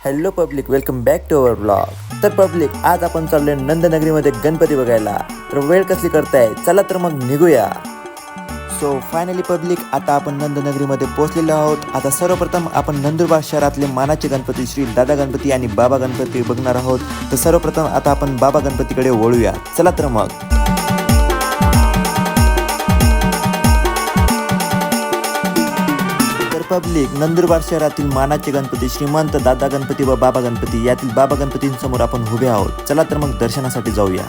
Hello public, welcome back to our blog. तर public, आज आपण चाललोय नंदनगरीमध्ये गणपती बघायला. तर वेळ कसली करताय, चला तर मग निघूया. सो फायनली पब्लिक, आता आपण नंदनगरीमध्ये पोहोचलेलो आहोत. आता सर्वप्रथम आपण नंदुरबार शहरातले मानाचे गणपती श्री दादा गणपती आणि बाबा गणपती बघणार आहोत. तर सर्वप्रथम आता आपण बाबा गणपतीकडे वळूया. चला तर मग. पब्लिक, नंदुरबार शहरातील मानाचे गणपती श्रीमंत दादा गणपती व बाबा गणपती यातील बाबा गणपतींसमोर आपण उभे आहोत. चला तर मग दर्शनासाठी जाऊया.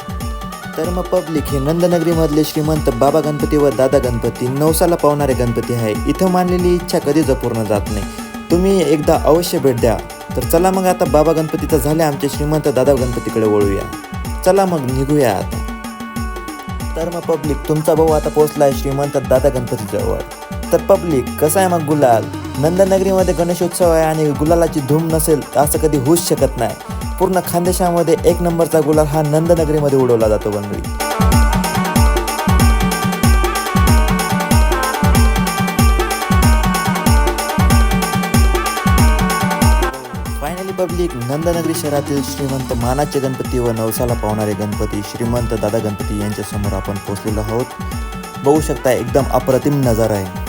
तर मग पब्लिक, हे नंदनगरीमधले श्रीमंत बाबा गणपती व दादा गणपती नवसाला पावणारे गणपती आहे. इथं मानलेली इच्छा कधीच पूर्ण जात नाही. तुम्ही एकदा अवश्य भेट द्या. तर चला मग आता बाबा गणपतीचं झाले, आमचे श्रीमंत दादा गणपतीकडे वळूया. चला मग निघूया आता. तर मग पब्लिक, तुमचा भाऊ आता पोहोचला आहे श्रीमंत दादा गणपतीजवळ. तर पब्लिक, कसं आहे मग गुलाल? नंदनगरीमध्ये गणेशोत्सव आहे आणि गुलालाची धूम नसेल तर असं कधी होऊच शकत नाही. पूर्ण खानदेशामध्ये एक नंबरचा गुलाल हा नंदनगरीमध्ये उडवला जातो मंडळी. फायनली पब्लिक, नंदनगरी शहरातील श्रीमंत मानाचे गणपती व नवसाला पावणारे गणपती श्रीमंत दादा गणपती यांच्या समोर आपण पोहोचलेलो आहोत. बघू शकता, एकदम अप्रतिम नजारा आहे.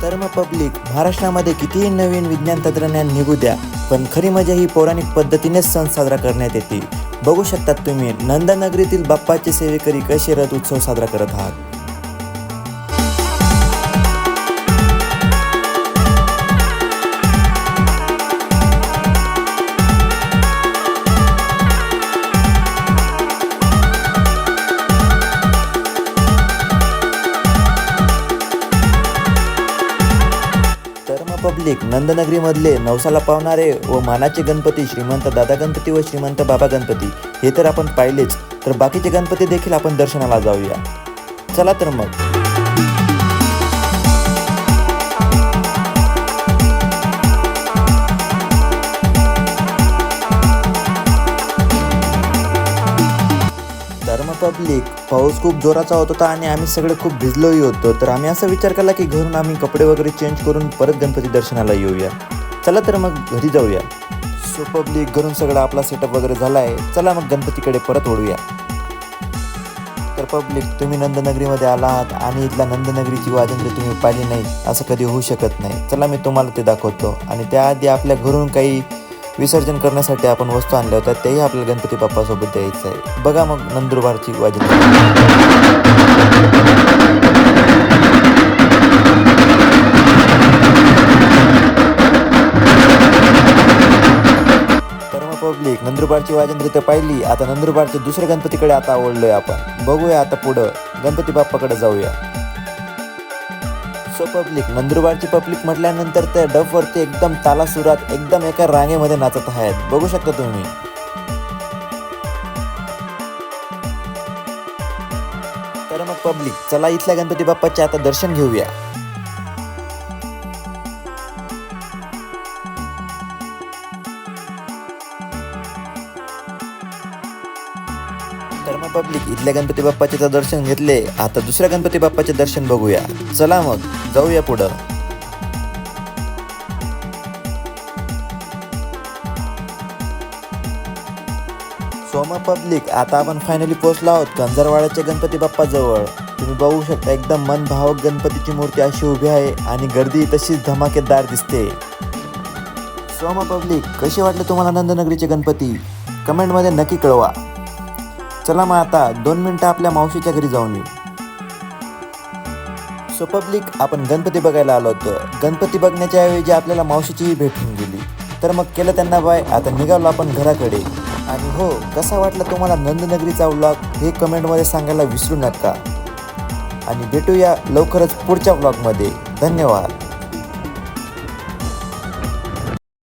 तर मग पब्लिक, महाराष्ट्रामध्ये कितीही नवीन विज्ञान तंत्रज्ञान निघू द्या, पण खरी मजा ही पौराणिक पद्धतीनेच सण साजरा करण्यात येते. बघू शकतात तुम्ही नंदनगरीतील बाप्पाचे सेवेकरी कसे रथ उत्सव साजरा करत आहात. पब्लिक, नंदनगरीमधले नवसाला पावणारे व मानाचे गणपती श्रीमंत दादा गणपती व श्रीमंत बाबा गणपती हे तर आपण पाहिलेच, तर बाकीचे गणपती देखील आपण दर्शनाला जाऊया. चला तर मग. तर मग पब्लिक, पाऊस खूप जोराचा होत होता आणि आम्ही सगळे खूप भिजलोही होतो. तर आम्ही असा विचार केला की घरून आम्ही कपडे वगैरे चेंज करून परत गणपती दर्शनाला येऊया. चला तर मग घरी जाऊया. सो पब्लिक, घरून सगळा आपला सेटअप वगैरे झाला आहे. चला मग गणपतीकडे परत वळूया. तर पब्लिक, तुम्ही नंदनगरीमध्ये आला आहात आणि इथल्या नंदनगरीची वाजंत्री तुम्ही पाहिली नाही असं कधी होऊ शकत नाही. चला मी तुम्हाला ते दाखवतो. आणि त्याआधी आपल्या घरून काही विसर्जन करण्यासाठी आपण वस्तू आणल्या होत्या, तेही आपल्याला गणपती बाप्पासोबत द्यायचं आहे. बघा मग नंदुरबारची वाजंत्री. तर मग पब्लिक, नंदुरबारची वाजंत्री तर पाहिली. आता नंदुरबारच्या दुसऱ्या गणपतीकडे आता ओढलोय आपण. बघूया आता पुढं गणपती बाप्पाकडे जाऊया. सो पब्लिक, नंदुरबारची पब्लिक म्हटल्यानंतर त्या डफवरती एकदम तालासुरात एकदम एका रांगेमध्ये नाचत आहेत. बघू शकता तुम्ही. तर मग पब्लिक, चला इथल्या गणपती बाप्पाचे आता दर्शन घेऊया. तर मग पब्लिक, इथल्या गणपती बाप्पाचे दर्शन घेतले. आता दुसऱ्या गणपती बाप्पाचे दर्शन बघूया. चला मग जाऊया पुढं. सो मग पब्लिक, आता आपण फायनली पोहोचलो आहोत कंजरवाड्याच्या गणपती बाप्पा जवळ. तुम्ही बघू शकता, एकदम मनभावक गणपतीची मूर्ती अशी उभी आहे आणि गर्दी तशीच धमाकेदार दिसते. सो मग पब्लिक, कशी वाटले तुम्हाला नंदनगरीचे गणपती? कमेंटमध्ये नक्की कळवा. चला मग आता 2 मिनिटं आपल्या मावशीच्या घरी जाऊन येऊ. सो पब्लिक, आपण गणपती बघायला आलो होतो. गणपती बघण्याच्या ऐवजी आपल्याला मावशीचीही भेट होऊन गेली. तर मग केलं त्यांना बाय. आता निघालो आपण घराकडे. आणि हो, कसा वाटला तुम्हाला नंदनगरीचा व्लॉग हे कमेंटमध्ये सांगायला विसरू नका. आणि भेटूया लवकरच पुढच्या व्लॉगमध्ये. धन्यवाद.